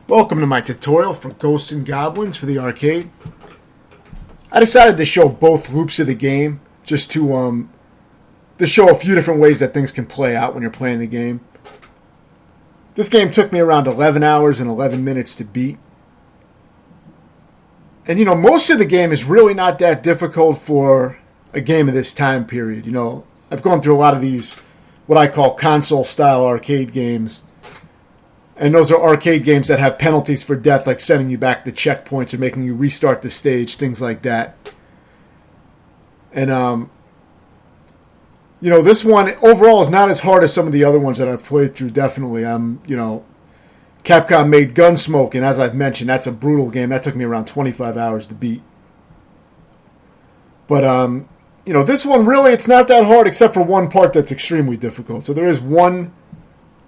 Welcome to my tutorial for Ghosts and Goblins for the arcade. I decided to show both loops of the game just to show a few different ways that things can play out when you're playing the game. This game took me around 11 hours and 11 minutes to beat. And most of the game is really not that difficult for a game of this time period. I've gone through a lot of these, what I call console-style arcade games. And those are arcade games that have penalties for death, like sending you back to checkpoints or making you restart the stage, things like that. And, this one overall is not as hard as some of the other ones that I've played through, definitely. Capcom made Gunsmoke, and as I've mentioned, that's a brutal game. That took me around 25 hours to beat. But, this one really, it's not that hard except for one part that's extremely difficult. So there is one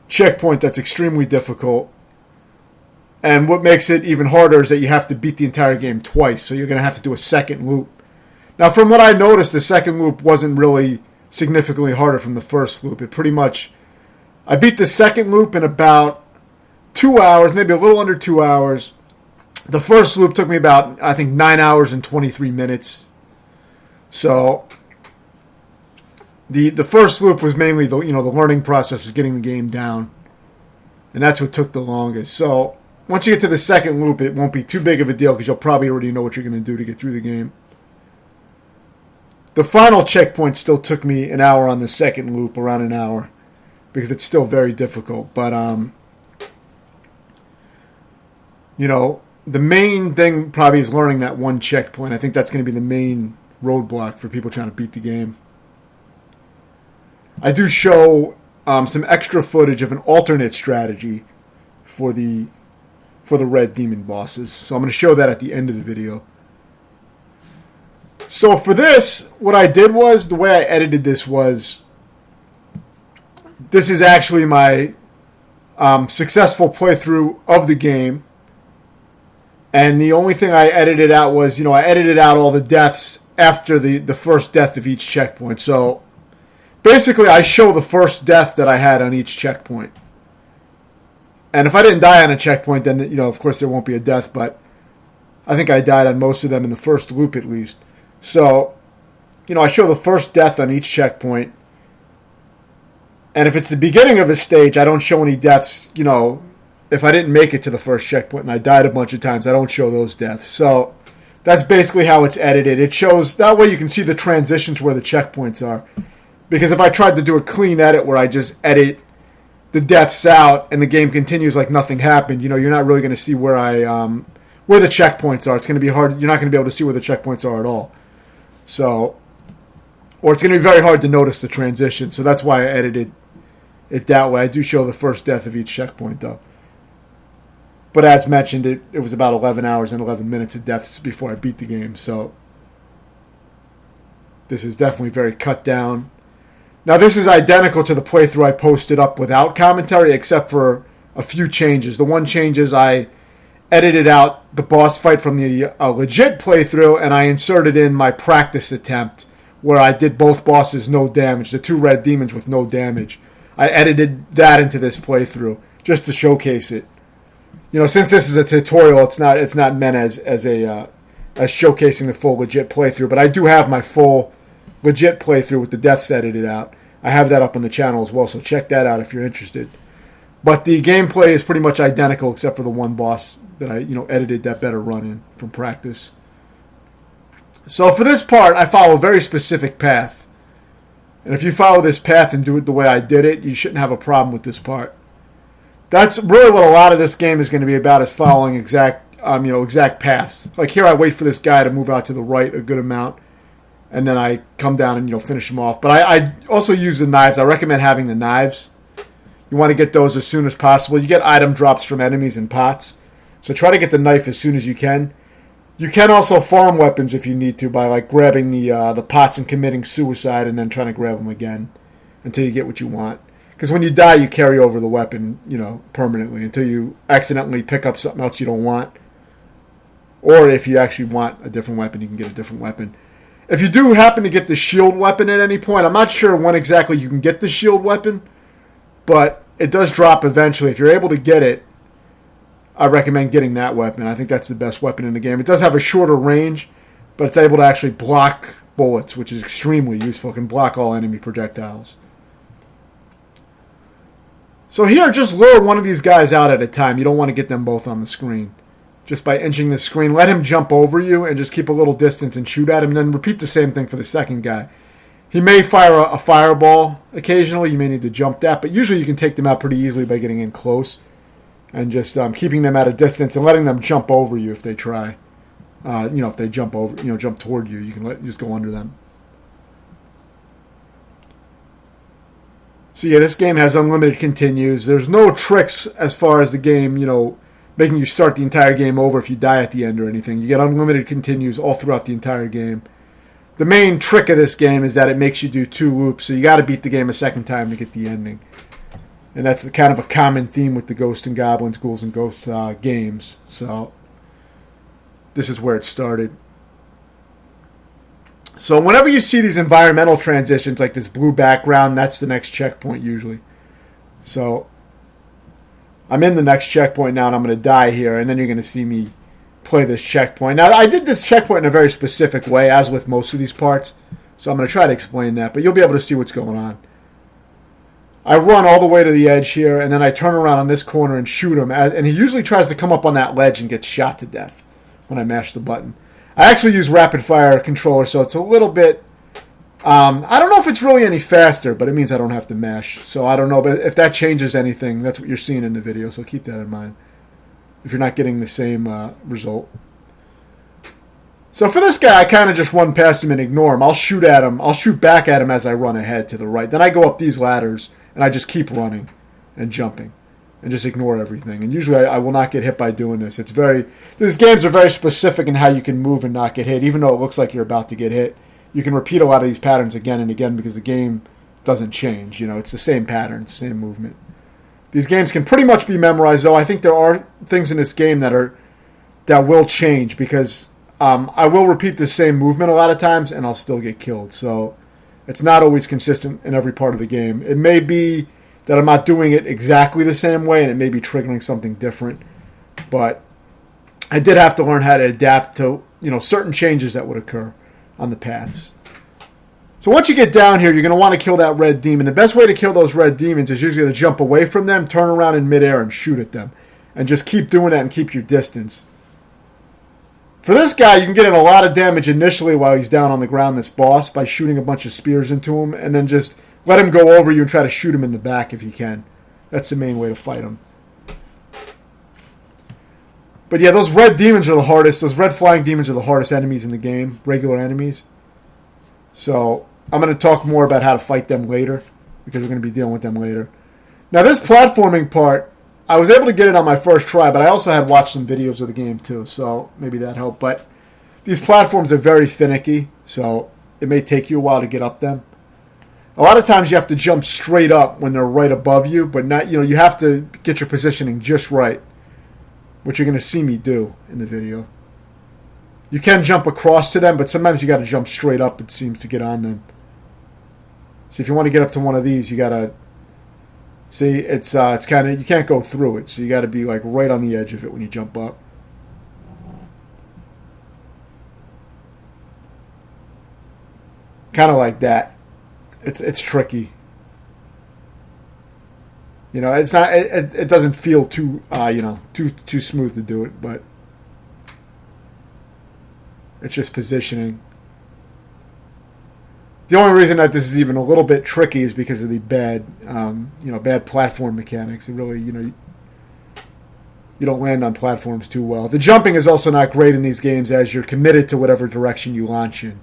checkpoint that's extremely difficult, and what makes it even harder is that you have to beat the entire game twice, so you're going to have to do a second loop. Now, from what I noticed, the second loop wasn't really significantly harder from the first loop. I beat the second loop in about 2 hours, maybe a little under 2 hours. The first loop took me about, I think, 9 hours and 23 minutes. So The first loop was mainly the learning process of getting the game down, and that's what took the longest. So once you get to the second loop, it won't be too big of a deal because you'll probably already know what you're going to do to get through the game. The final checkpoint still took me an hour on the second loop, around an hour, because it's still very difficult. But the main thing probably is learning that one checkpoint. I think that's going to be the main roadblock for people trying to beat the game. I do show some extra footage of an alternate strategy for the red demon bosses. So I'm going to show that at the end of the video. So for this, what I did was, the way I edited this was, this is actually my successful playthrough of the game. And the only thing I edited out was, I edited out all the deaths after the first death of each checkpoint. So basically, I show the first death that I had on each checkpoint. And if I didn't die on a checkpoint, then, of course there won't be a death, but I think I died on most of them in the first loop at least. So, I show the first death on each checkpoint. And if it's the beginning of a stage, I don't show any deaths, if I didn't make it to the first checkpoint and I died a bunch of times, I don't show those deaths. So that's basically how it's edited. It shows, that way you can see the transitions where the checkpoints are. Because if I tried to do a clean edit where I just edit the deaths out and the game continues like nothing happened, you're not really going to see where where the checkpoints are. It's going to be hard. You're not going to be able to see where the checkpoints are at all. So, or it's going to be very hard to notice the transition. So that's why I edited it that way. I do show the first death of each checkpoint though. But as mentioned, it was about 11 hours and 11 minutes of deaths before I beat the game. So this is definitely very cut down. Now, this is identical to the playthrough I posted up without commentary, except for a few changes. The one change is I edited out the boss fight from the legit playthrough, and I inserted in my practice attempt, where I did both bosses no damage, the two red demons with no damage. I edited that into this playthrough, just to showcase it. Since this is a tutorial, it's not meant as showcasing the full legit playthrough, but I do have my full legit playthrough with the deaths edited out. I have that up on the channel as well, so check that out if you're interested. But the gameplay is pretty much identical except for the one boss that I edited that better run in from practice. So for this part, I follow a very specific path. And if you follow this path and do it the way I did it, you shouldn't have a problem with this part. That's really what a lot of this game is going to be about, is following exact paths. Like here, I wait for this guy to move out to the right a good amount, and then I come down and finish him off. But I also use the knives. I recommend having the knives. You want to get those as soon as possible. You get item drops from enemies in pots, so try to get the knife as soon as you can. You can also farm weapons if you need to by grabbing the pots and committing suicide and then trying to grab them again until you get what you want. Because when you die, you carry over the weapon, permanently until you accidentally pick up something else you don't want. Or if you actually want a different weapon, you can get a different weapon. If you do happen to get the shield weapon at any point, I'm not sure when exactly you can get the shield weapon, but it does drop eventually. If you're able to get it, I recommend getting that weapon. I think that's the best weapon in the game. It does have a shorter range, but it's able to actually block bullets, which is extremely useful. It can block all enemy projectiles. So here, just lure one of these guys out at a time. You don't want to get them both on the screen. Just by inching the screen, let him jump over you and just keep a little distance and shoot at him. And then repeat the same thing for the second guy. He may fire a fireball occasionally. You may need to jump that. But usually you can take them out pretty easily by getting in close. And just keeping them at a distance and letting them jump over you if they try. If they jump over, jump toward you, you can just go under them. So yeah, this game has unlimited continues. There's no tricks as far as the game, making you start the entire game over if you die at the end or anything. You get unlimited continues all throughout the entire game. The main trick of this game is that it makes you do 2 loops, so you got to beat the game a second time to get the ending. And that's kind of a common theme with the Ghosts and Goblins, Ghouls and Ghosts games. So this is where it started. So whenever you see these environmental transitions, like this blue background, that's the next checkpoint usually. So I'm in the next checkpoint now, and I'm going to die here, and then you're going to see me play this checkpoint. Now, I did this checkpoint in a very specific way, as with most of these parts, so I'm going to try to explain that, but you'll be able to see what's going on. I run all the way to the edge here, and then I turn around on this corner and shoot him, and he usually tries to come up on that ledge and get shot to death when I mash the button. I actually use rapid fire controller, so it's a little bit... I don't know if it's really any faster, but it means I don't have to mash. So I don't know, but if that changes anything, that's what you're seeing in the video, so keep that in mind. If you're not getting the same result. So for this guy, I kind of just run past him and ignore him. I'll shoot at him. I'll shoot back at him as I run ahead to the right. Then I go up these ladders, and I just keep running and jumping. And just ignore everything. And usually I will not get hit by doing this. These games are very specific in how you can move and not get hit. Even though it looks like you're about to get hit, you can repeat a lot of these patterns again and again because the game doesn't change. It's the same pattern, same movement. These games can pretty much be memorized, though. I think there are things in this game that will change because I will repeat the same movement a lot of times and I'll still get killed. So it's not always consistent in every part of the game. It may be that I'm not doing it exactly the same way, and it may be triggering something different. But I did have to learn how to adapt to, certain changes that would occur on the paths. So once you get down here, you're going to want to kill that red demon. The best way to kill those red demons is usually to jump away from them, turn around in midair, and shoot at them. And just keep doing that and keep your distance. For this guy, you can get in a lot of damage initially while he's down on the ground, this boss, by shooting a bunch of spears into him, and then just let him go over you and try to shoot him in the back if you can. That's the main way to fight him. But yeah, those red demons are the hardest. Those red flying demons are the hardest enemies in the game, regular enemies. So I'm going to talk more about how to fight them later, because we're going to be dealing with them later. Now this platforming part, I was able to get it on my first try, but I also had watched some videos of the game too, so maybe that helped. But these platforms are very finicky, so it may take you a while to get up them. A lot of times you have to jump straight up when they're right above you, but not, you have to get your positioning just right, which you're going to see me do in the video. You can jump across to them, but sometimes you got to jump straight up, it seems, to get on them. So if you want to get up to one of these, you got to see it's kind of, you can't go through it, so you got to be like right on the edge of it when you jump up. Kind of like that. It's tricky. It's not. It doesn't feel too too smooth to do it, but it's just positioning. The only reason that this is even a little bit tricky is because of the bad platform mechanics. It really, you don't land on platforms too well. The jumping is also not great in these games, as you're committed to whatever direction you launch in.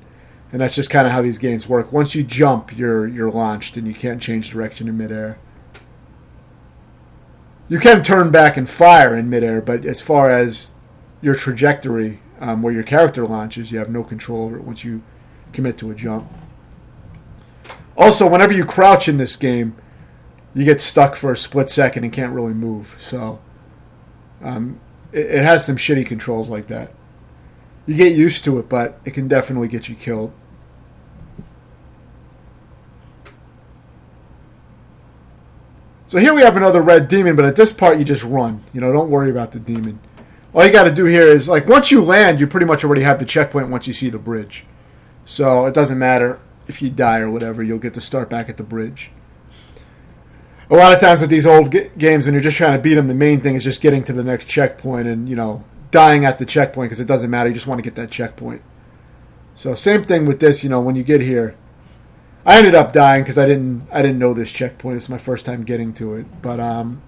And that's just kind of how these games work. Once you jump, you're launched, and you can't change direction in midair. You can turn back and fire in midair, but as far as your trajectory, where your character launches, you have no control over it once you commit to a jump. Also, whenever you crouch in this game, you get stuck for a split second and can't really move. So it has some shitty controls like that. You get used to it, but it can definitely get you killed. So here we have another red demon, but at this part you just run. Don't worry about the demon. All you got to do here is, once you land, you pretty much already have the checkpoint once you see the bridge. So it doesn't matter if you die or whatever, you'll get to start back at the bridge. A lot of times with these old games, when you're just trying to beat them, the main thing is just getting to the next checkpoint and, dying at the checkpoint because it doesn't matter. You just want to get that checkpoint. So same thing with this, when you get here. I ended up dying because I didn't know this checkpoint. It's my first time getting to it. But, and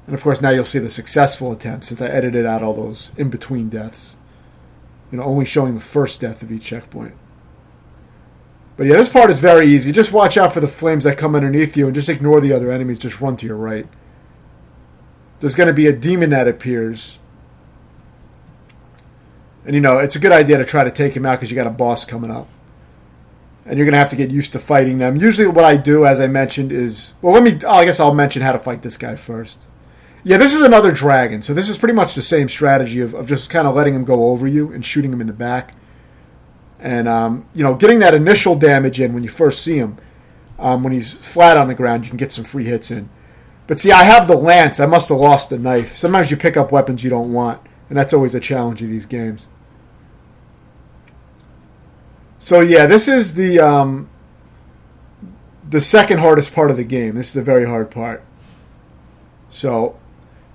of course now you'll see the successful attempts since I edited out all those in-between deaths. Only showing the first death of each checkpoint. But yeah, this part is very easy. Just watch out for the flames that come underneath you and just ignore the other enemies. Just run to your right. There's going to be a demon that appears. And it's a good idea to try to take him out because you got a boss coming up. And you're going to have to get used to fighting them. Usually what I do, as I mentioned, is... Well, I guess I'll mention how to fight this guy first. Yeah, this is another dragon. So this is pretty much the same strategy of just kind of letting him go over you and shooting him in the back. And, getting that initial damage in when you first see him. When he's flat on the ground, you can get some free hits in. But see, I have the lance. I must have lost the knife. Sometimes you pick up weapons you don't want. And that's always a challenge of these games. So yeah, this is the second hardest part of the game. This is the very hard part. So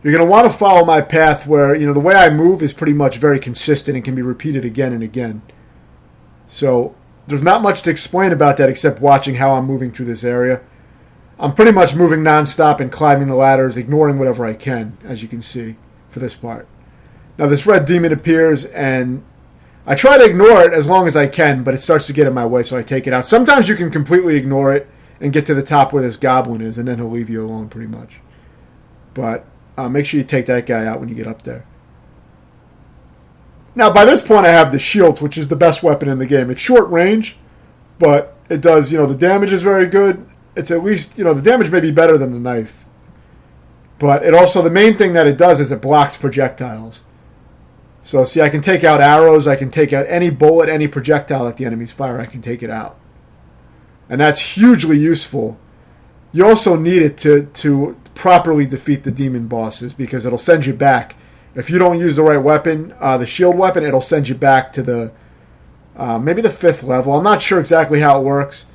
you're going to want to follow my path where, the way I move is pretty much very consistent and can be repeated again and again. So there's not much to explain about that except watching how I'm moving through this area. I'm pretty much moving nonstop and climbing the ladders, ignoring whatever I can, as you can see, for this part. Now this red demon appears, and I try to ignore it as long as I can, but it starts to get in my way, so I take it out. Sometimes you can completely ignore it and get to the top where this goblin is, and then he'll leave you alone pretty much. But make sure you take that guy out when you get up there. Now, by this point, I have the shields, which is the best weapon in the game. It's short range, but it does, the damage is very good. It's at least, the damage may be better than the knife. But it also, the main thing that it does is it blocks projectiles. So, see, I can take out arrows, I can take out any bullet, any projectile that the enemies fire, I can take it out. And that's hugely useful. You also need it to properly defeat the demon bosses because it'll send you back. If you don't use the right weapon, the shield weapon, it'll send you back to the maybe the 5th level. I'm not sure exactly how it works,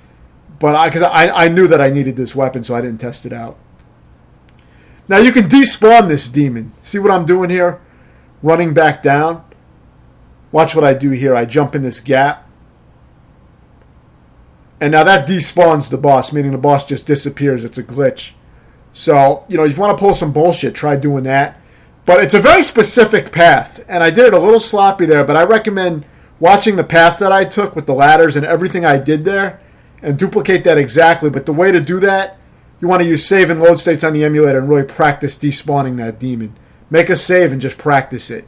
but because I knew that I needed this weapon, so I didn't test it out. Now you can despawn this demon. See what I'm doing here? Running back down. Watch what I do here. I jump in this gap. And now that despawns the boss, meaning the boss just disappears. It's a glitch. So, if you want to pull some bullshit, try doing that. But it's a very specific path, and I did it a little sloppy there, but I recommend watching the path that I took with the ladders and everything I did there and duplicate that exactly. But the way to do that, you want to use save and load states on the emulator and really practice despawning that demon. Make a save and just practice it.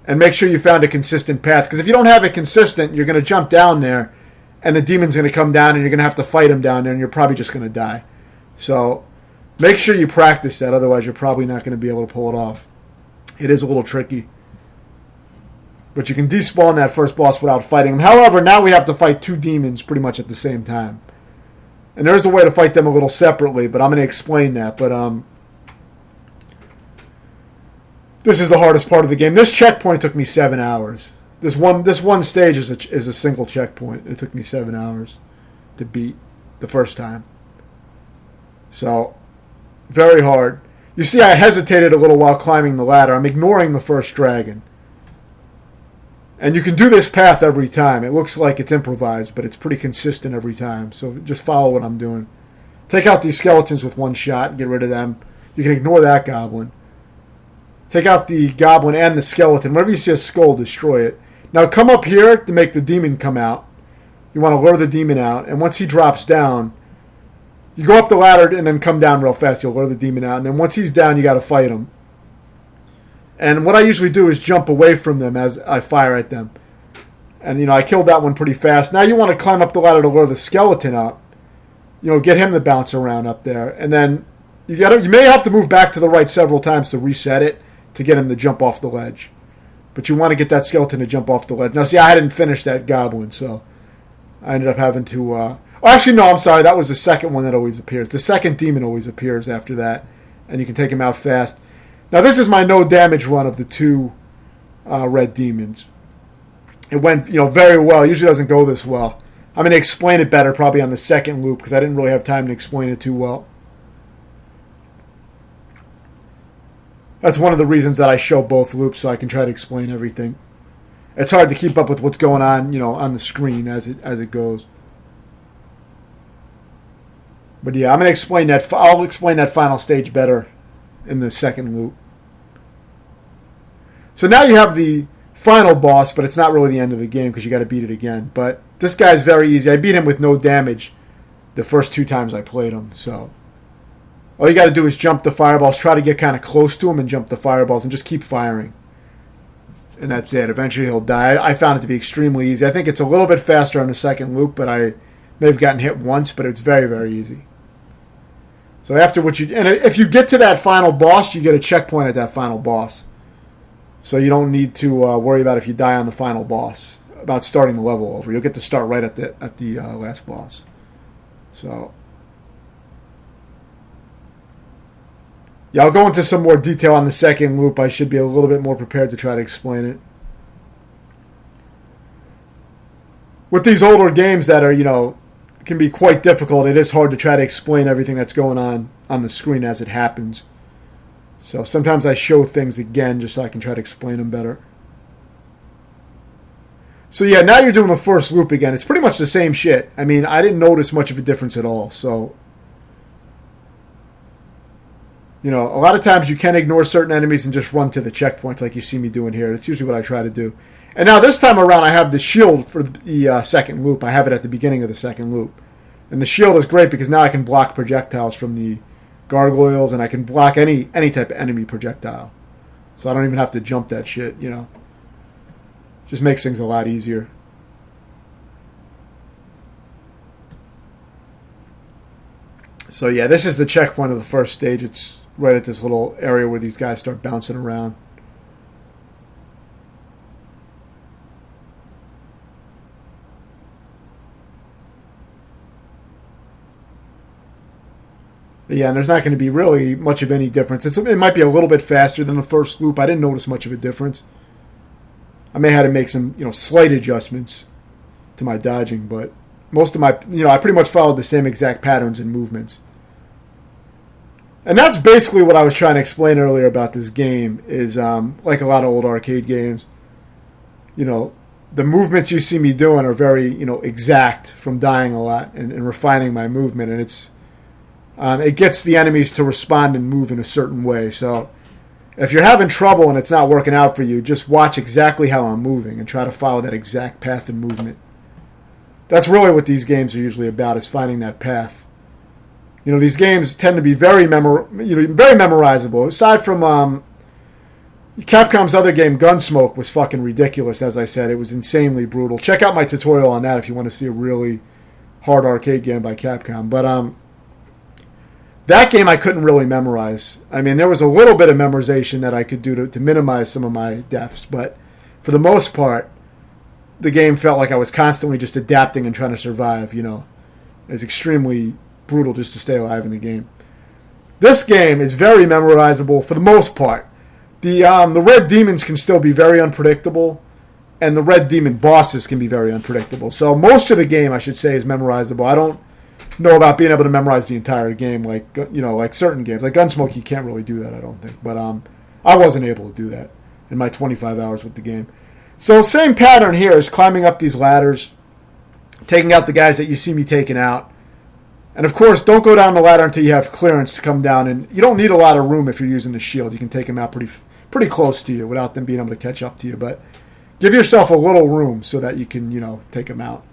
And make sure you found a consistent path, because if you don't have it consistent, you're going to jump down there, and the demon's going to come down, and you're going to have to fight him down there, and you're probably just going to die. So make sure you practice that, otherwise you're probably not going to be able to pull it off. It is a little tricky. But you can despawn that first boss without fighting him. However, now we have to fight 2 demons pretty much at the same time. And there's a way to fight them a little separately, but I'm going to explain that. But this is the hardest part of the game. This checkpoint took me 7 hours. This one stage is a single checkpoint. It took me 7 hours to beat the first time. So, very hard. You see, I hesitated a little while climbing the ladder. I'm ignoring the first dragon. And you can do this path every time. It looks like it's improvised, but it's pretty consistent every time. So just follow what I'm doing. Take out these skeletons with one shot and get rid of them. You can ignore that goblin. Take out the goblin and the skeleton. Whenever you see a skull, destroy it. Now come up here to make the demon come out. You want to lure the demon out. And once he drops down, you go up the ladder and then come down real fast. You'll lure the demon out. And then once he's down, you got to fight him. And what I usually do is jump away from them as I fire at them. And, I killed that one pretty fast. Now you want to climb up the ladder to lure the skeleton up. Get him to bounce around up there. And then you may have to move back to the right several times to reset it to get him to jump off the ledge. But you want to get that skeleton to jump off the ledge. Now, see, I hadn't finished that goblin, so I ended up having to Oh, actually, no, I'm sorry. That was the second one that always appears. The second demon always appears after that, and you can take him out fast. Now, this is my no damage run of the two red demons. It went, very well. It usually doesn't go this well. I'm going to explain it better probably on the second loop because I didn't really have time to explain it too well. That's one of the reasons that I show both loops so I can try to explain everything. It's hard to keep up with what's going on, on the screen as it goes. But yeah, I'm going to explain that. I'll explain that final stage better in the second loop. So now you have the final boss, but it's not really the end of the game because you got to beat it again. But this guy's very easy. I beat him with no damage the first 2 times I played him. So all you got to do is jump the fireballs, try to get kind of close to him and jump the fireballs and just keep firing. And that's it. Eventually he'll die. I found it to be extremely easy. I think it's a little bit faster on the second loop, but I may have gotten hit once, but it's very, very easy. So after if you get to that final boss, you get a checkpoint at that final boss. So you don't need to worry about if you die on the final boss, about starting the level over. You'll get to start right at the last boss. So yeah, I'll go into some more detail on the second loop. I should be a little bit more prepared to try to explain it. With these older games that are, can be quite difficult, it is hard to try to explain everything that's going on the screen as it happens. So sometimes I show things again just so I can try to explain them better. So yeah, now you're doing the first loop again. It's pretty much the same shit. I mean, I didn't notice much of a difference at all. So, a lot of times you can ignore certain enemies and just run to the checkpoints like you see me doing here. That's usually what I try to do. And now this time around, I have the shield for the second loop. I have it at the beginning of the second loop. And the shield is great because now I can block projectiles from the gargoyles, and I can block any type of enemy projectile. So I don't even have to jump that shit, Just makes things a lot easier. So yeah, this is the checkpoint of the first stage. It's right at this little area where these guys start bouncing around. But yeah, and there's not going to be really much of any difference. It might be a little bit faster than the first loop. I didn't notice much of a difference. I may have to make some, slight adjustments to my dodging, but most of my, I pretty much followed the same exact patterns and movements. And that's basically what I was trying to explain earlier about this game is, like a lot of old arcade games, the movements you see me doing are very, exact from dying a lot and refining my movement, and it gets the enemies to respond and move in a certain way. So if you're having trouble and it's not working out for you, just watch exactly how I'm moving and try to follow that exact path and movement. That's really what these games are usually about, is finding that path. These games tend to be very memorizable. Aside from Capcom's other game, Gunsmoke, was fucking ridiculous, as I said. It was insanely brutal. Check out my tutorial on that if you want to see a really hard arcade game by Capcom. But that game I couldn't really memorize. I mean, there was a little bit of memorization that I could do to minimize some of my deaths, but for the most part, the game felt like I was constantly just adapting and trying to survive, It's extremely brutal just to stay alive in the game. This game is very memorizable for the most part. The red demons can still be very unpredictable, and the red demon bosses can be very unpredictable. So most of the game, I should say, is memorizable. I don't know about being able to memorize the entire game like certain games. Like Gunsmoke, you can't really do that, I don't think. But I wasn't able to do that in my 25 hours with the game. So same pattern here is climbing up these ladders, taking out the guys that you see me taking out. And of course, don't go down the ladder until you have clearance to come down. And you don't need a lot of room if you're using the shield. You can take them out pretty close to you without them being able to catch up to you. But give yourself a little room so that you can, take them out.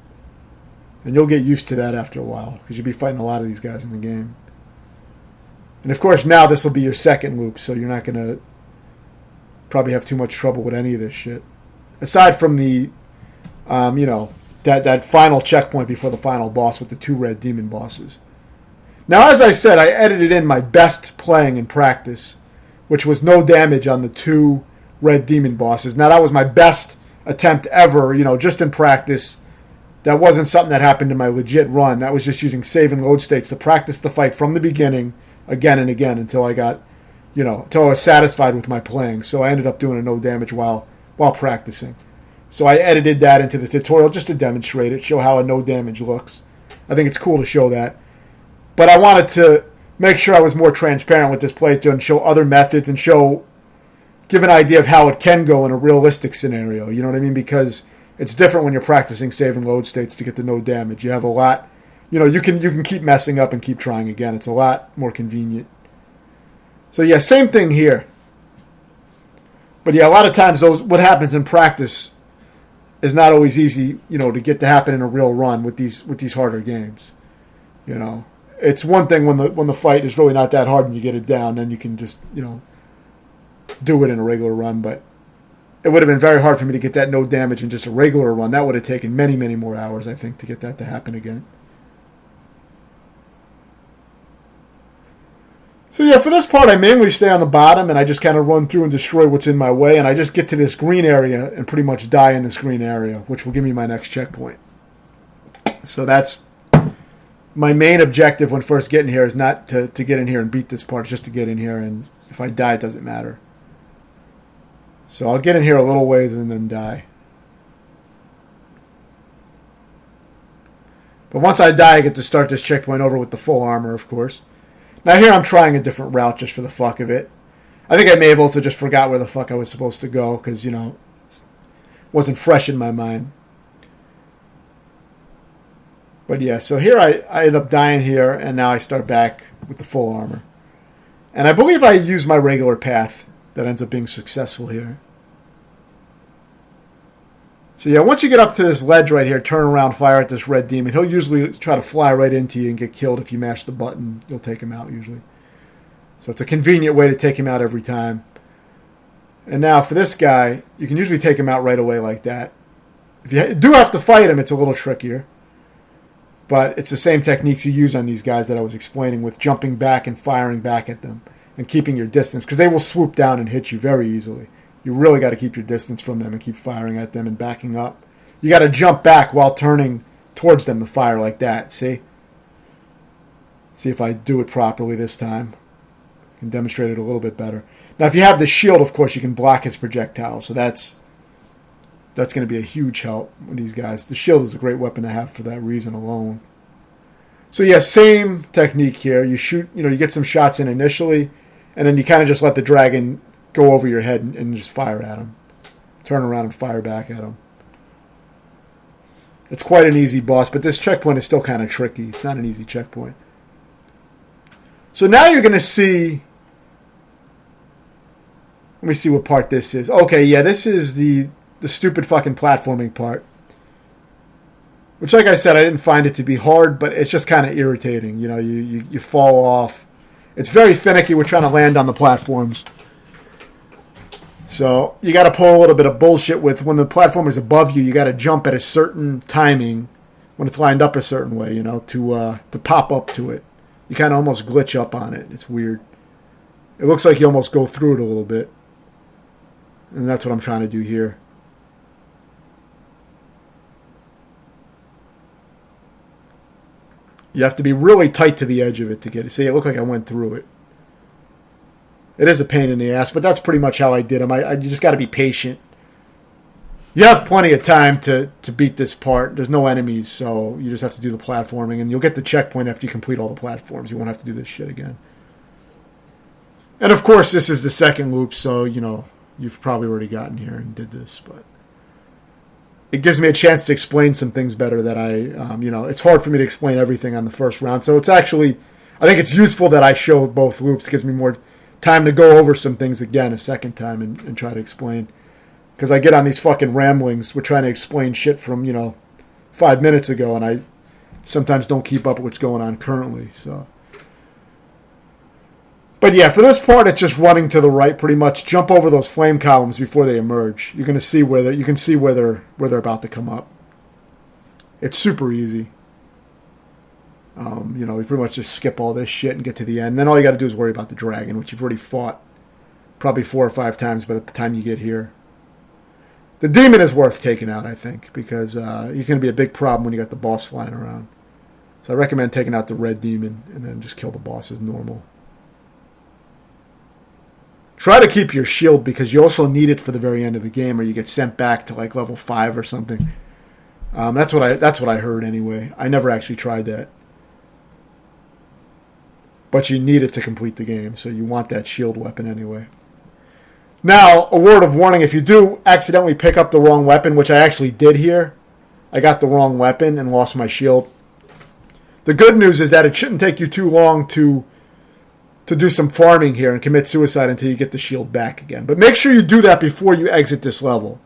And you'll get used to that after a while because you'll be fighting a lot of these guys in the game. And of course, now this will be your second loop, so you're not going to probably have too much trouble with any of this shit. Aside from the, that final checkpoint before the final boss with the 2 red demon bosses. Now, as I said, I edited in my best playing in practice, which was no damage on the 2 red demon bosses. Now, that was my best attempt ever, just in practice, that wasn't something that happened in my legit run. That was just using save and load states to practice the fight from the beginning again and again until I got, until I was satisfied with my playing. So I ended up doing a no damage while practicing. So I edited that into the tutorial just to demonstrate it, show how a no damage looks. I think it's cool to show that. But I wanted to make sure I was more transparent with this playthrough and show other methods and give an idea of how it can go in a realistic scenario. You know what I mean? Because it's different when you're practicing save and load states to get the no damage. You have a lot, you can keep messing up and keep trying again. It's a lot more convenient. So yeah, same thing here. But yeah, a lot of times what happens in practice is not always easy, to get to happen in a real run with these harder games. It's one thing when the fight is really not that hard and you get it down, then you can just, do it in a regular run. But it would have been very hard for me to get that no damage in just a regular run. That would have taken many, many more hours, I think, to get that to happen again. So yeah, for this part, I mainly stay on the bottom, and I just kind of run through and destroy what's in my way, and I just get to this green area and pretty much die in this green area, which will give me my next checkpoint. So that's my main objective when first getting here, is not to get in here and beat this part, just to get in here, and if I die, it doesn't matter. So I'll get in here a little ways and then die. But once I die, I get to start this checkpoint over with the full armor, of course. Now here I'm trying a different route just for the fuck of it. I think I may have also just forgot where the fuck I was supposed to go because, it wasn't fresh in my mind. But yeah, so here I end up dying here, and now I start back with the full armor. And I believe I use my regular path that ends up being successful here. So yeah, once you get up to this ledge right here, turn around, fire at this red demon. He'll usually try to fly right into you and get killed if you mash the button. You'll take him out usually. So it's a convenient way to take him out every time. And now for this guy, you can usually take him out right away like that. If you do have to fight him, it's a little trickier. But it's the same techniques you use on these guys that I was explaining, with jumping back and firing back at them and keeping your distance, because they will swoop down and hit you very easily. You really got to keep your distance from them and keep firing at them and backing up. You got to jump back while turning towards them to fire like that. See? See if I do it properly this time. I can demonstrate it a little bit better. Now, if you have the shield, of course, you can block his projectile. So that's going to be a huge help with these guys. The shield is a great weapon to have for that reason alone. So yeah, same technique here. You shoot, you get some shots in initially, and then you kind of just let the dragon go over your head and just fire at him. Turn around and fire back at him. It's quite an easy boss, but this checkpoint is still kind of tricky. It's not an easy checkpoint. So now you're going to see... Let me see what part this is. Okay, yeah, this is the stupid fucking platforming part. Which, like I said, I didn't find it to be hard, but it's just kind of irritating. You fall off. It's very finicky. We're trying to land on the platforms. So you got to pull a little bit of bullshit with when the platform is above you. You got to jump at a certain timing when it's lined up a certain way, to pop up to it. You kind of almost glitch up on it. It's weird. It looks like you almost go through it a little bit. And that's what I'm trying to do here. You have to be really tight to the edge of it to get it. See, it looked like I went through it. It is a pain in the ass, but that's pretty much how I did them. You just got to be patient. You have plenty of time to beat this part. There's no enemies, so you just have to do the platforming, and you'll get the checkpoint after you complete all the platforms. You won't have to do this shit again. And of course, this is the second loop, so, you've probably already gotten here and did this, but it gives me a chance to explain some things better that it's hard for me to explain everything on the first round. So it's actually, I think it's useful that I show both loops. It gives me more time to go over some things again a second time and try to explain. Because I get on these fucking ramblings. We're trying to explain shit from, 5 minutes ago, and I sometimes don't keep up with what's going on currently. So, but yeah, for this part, it's just running to the right, pretty much. Jump over those flame columns before they emerge. You're going to see where they're about to come up. It's super easy. We pretty much just skip all this shit and get to the end. Then all you got to do is worry about the dragon, which you've already fought probably 4 or 5 times by the time you get here. The demon is worth taking out, I think, because he's going to be a big problem when you got the boss flying around. So I recommend taking out the red demon and then just kill the boss as normal. Try to keep your shield because you also need it for the very end of the game, or you get sent back to like level 5 or something. That's what I heard anyway. I never actually tried that. But you need it to complete the game, so you want that shield weapon anyway. Now, a word of warning, if you do accidentally pick up the wrong weapon, which I actually did here, I got the wrong weapon and lost my shield. The good news is that it shouldn't take you too long to do some farming here and commit suicide until you get the shield back again. But make sure you do that before you exit this level.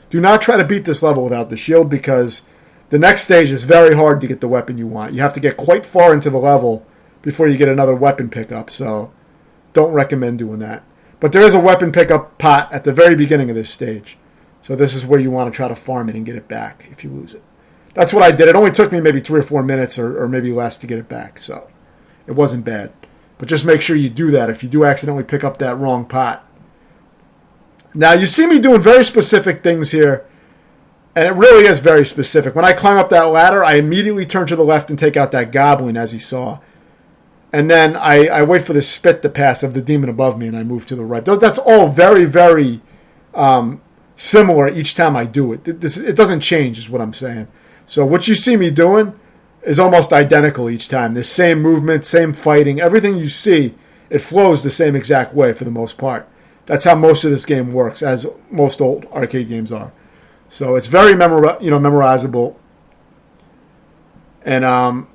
Do not try to beat this level without the shield because the next stage is very hard to get the weapon you want. You have to get quite far into the level before you get another weapon pickup, so don't recommend doing that. But there is a weapon pickup pot at the very beginning of this stage. So this is where you want to try to farm it and get it back if you lose it. That's what I did. It only took me maybe 3 or 4 minutes or maybe less to get it back, so it wasn't bad. But just make sure you do that if you do accidentally pick up that wrong pot. Now, you see me doing very specific things here, and it really is very specific. When I climb up that ladder, I immediately turn to the left and take out that goblin, as you saw. And then I wait for the spit to pass of the demon above me, and I move to the right. That's all very, very similar each time I do it. It doesn't change, is what I'm saying. So what you see me doing is almost identical each time. The same movement, same fighting. Everything you see, it flows the same exact way for the most part. That's how most of this game works, as most old arcade games are. So it's very memorizable. And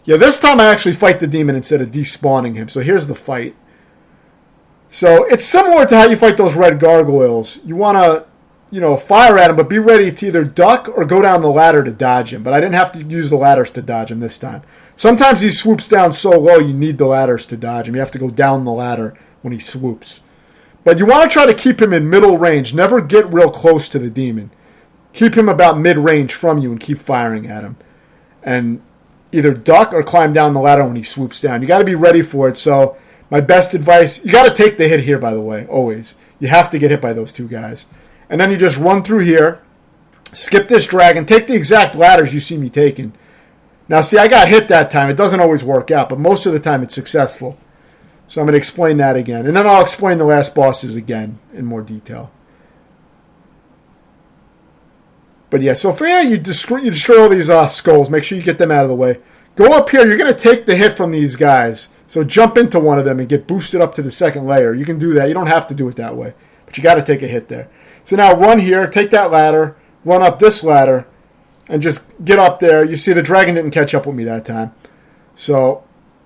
this time I actually fight the demon instead of despawning him. So here's the fight. So it's similar to how you fight those red gargoyles. You want to, fire at him, but be ready to either duck or go down the ladder to dodge him. But I didn't have to use the ladders to dodge him this time. Sometimes he swoops down so low you need the ladders to dodge him. You have to go down the ladder when he swoops. But you want to try to keep him in middle range. Never get real close to the demon. Keep him about mid-range from you and keep firing at him. And either duck or climb down the ladder when he swoops down. You got to be ready for it. So my best advice, you got to take the hit here, by the way, always. You have to get hit by those two guys. And then you just run through here, skip this dragon, take the exact ladders you see me taking. Now, see, I got hit that time. It doesn't always work out, but most of the time it's successful. So I'm going to explain that again. And then I'll explain the last bosses again in more detail. But yeah, so for here, you destroy all these skulls. Make sure you get them out of the way. Go up here. You're going to take the hit from these guys. So jump into one of them and get boosted up to the second layer. You can do that. You don't have to do it that way. But you got to take a hit there. So now run here, take that ladder, run up this ladder, and just get up there. You see the dragon didn't catch up with me that time. So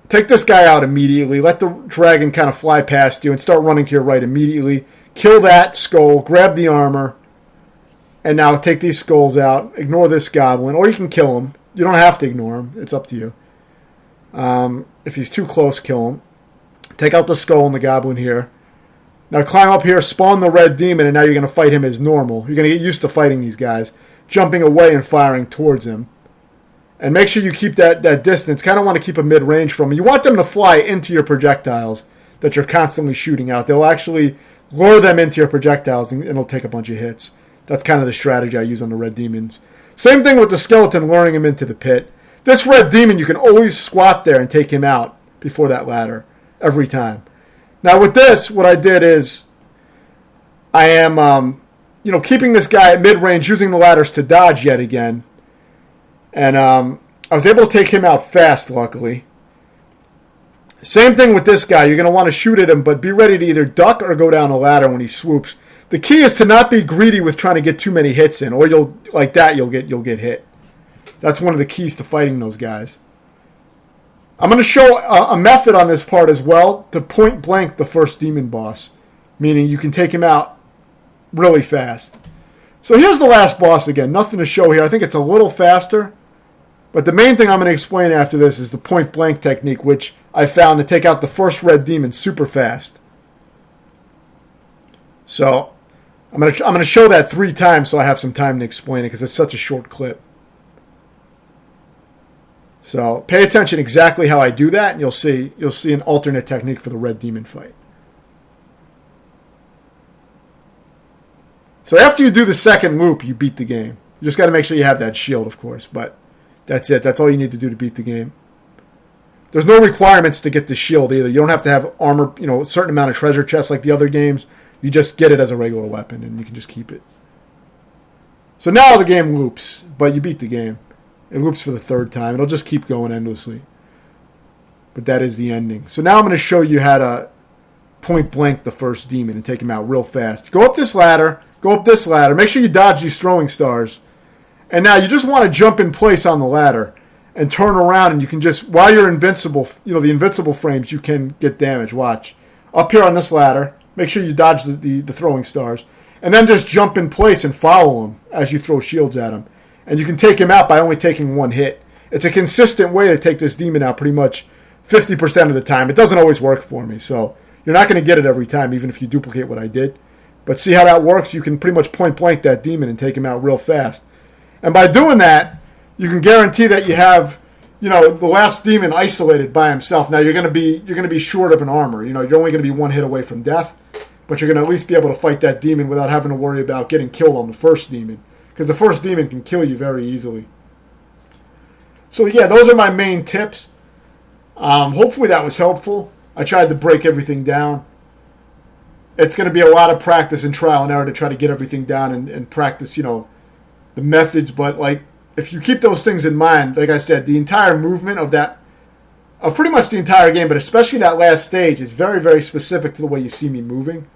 take this guy out immediately. Let the dragon kind of fly past you and start running to your right immediately. Kill that skull, grab the armor, and now take these skulls out. Ignore this goblin, or you can kill him. You don't have to ignore him. It's up to you. If he's too close, kill him. Take out the skull and the goblin here. Now climb up here, spawn the red demon, and now you're going to fight him as normal. You're going to get used to fighting these guys. Jumping away and firing towards him. And make sure you keep that distance. Kind of want to keep a mid-range from him. You want them to fly into your projectiles that you're constantly shooting out. They'll actually lure them into your projectiles, and it'll take a bunch of hits. That's kind of the strategy I use on the red demons. Same thing with the skeleton, luring him into the pit. This red demon, you can always squat there and take him out before that ladder. Every time. Now with this, what I did is I am, keeping this guy at mid-range, using the ladders to dodge yet again. And I was able to take him out fast, luckily. Same thing with this guy. You're going to want to shoot at him, but be ready to either duck or go down a ladder when he swoops. The key is to not be greedy with trying to get too many hits in, or you'll get hit. That's one of the keys to fighting those guys. I'm going to show a method on this part as well to point blank the first demon boss, meaning you can take him out really fast. So here's the last boss again. Nothing to show here. I think it's a little faster, but the main thing I'm going to explain after this is the point blank technique, which I found to take out the first red demon super fast. So I'm going to show that 3 times so I have some time to explain it because it's such a short clip. So pay attention exactly how I do that, and you'll see an alternate technique for the red demon fight. So after you do the second loop, you beat the game. You just got to make sure you have that shield, of course. But that's it. That's all you need to do to beat the game. There's no requirements to get the shield either. You don't have to have armor, a certain amount of treasure chests like the other games. You just get it as a regular weapon, and you can just keep it. So now the game loops, but you beat the game. It loops for the third time. It'll just keep going endlessly. But that is the ending. So now I'm going to show you how to point blank the first demon and take him out real fast. Go up this ladder. Make sure you dodge these throwing stars. And now you just want to jump in place on the ladder and turn around, and you can just, while you're invincible, the invincible frames, you can get damage. Watch. Up here on this ladder, make sure you dodge the throwing stars. And then just jump in place and follow him as you throw shields at him. And you can take him out by only taking one hit. It's a consistent way to take this demon out pretty much 50% of the time. It doesn't always work for me, so you're not going to get it every time, even if you duplicate what I did. But see how that works? You can pretty much point blank that demon and take him out real fast. And by doing that, you can guarantee that you have, the last demon isolated by himself. Now you're going to be short of an armor. You're only going to be one hit away from death, but you're going to at least be able to fight that demon without having to worry about getting killed on the first demon, because the first demon can kill you very easily. So yeah, those are my main tips. Hopefully that was helpful. I tried to break everything down. It's going to be a lot of practice and trial and error to try to get everything down and practice, the methods. But if you keep those things in mind, like I said, the entire movement of pretty much the entire game, but especially that last stage, is very, very specific to the way you see me moving.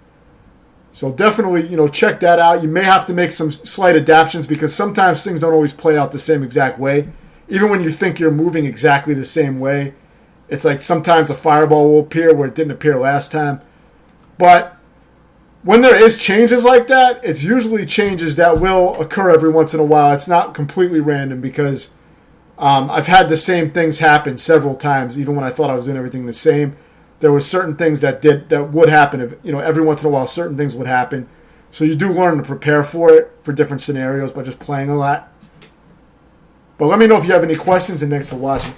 So definitely, check that out. You may have to make some slight adaptations because sometimes things don't always play out the same exact way. Even when you think you're moving exactly the same way, it's like sometimes a fireball will appear where it didn't appear last time. But when there is changes like that, it's usually changes that will occur every once in a while. It's not completely random because I've had the same things happen several times, even when I thought I was doing everything the same. There were certain things that would happen. If, every once in a while, certain things would happen. So you do learn to prepare for it for different scenarios by just playing a lot. But let me know if you have any questions, and thanks for watching.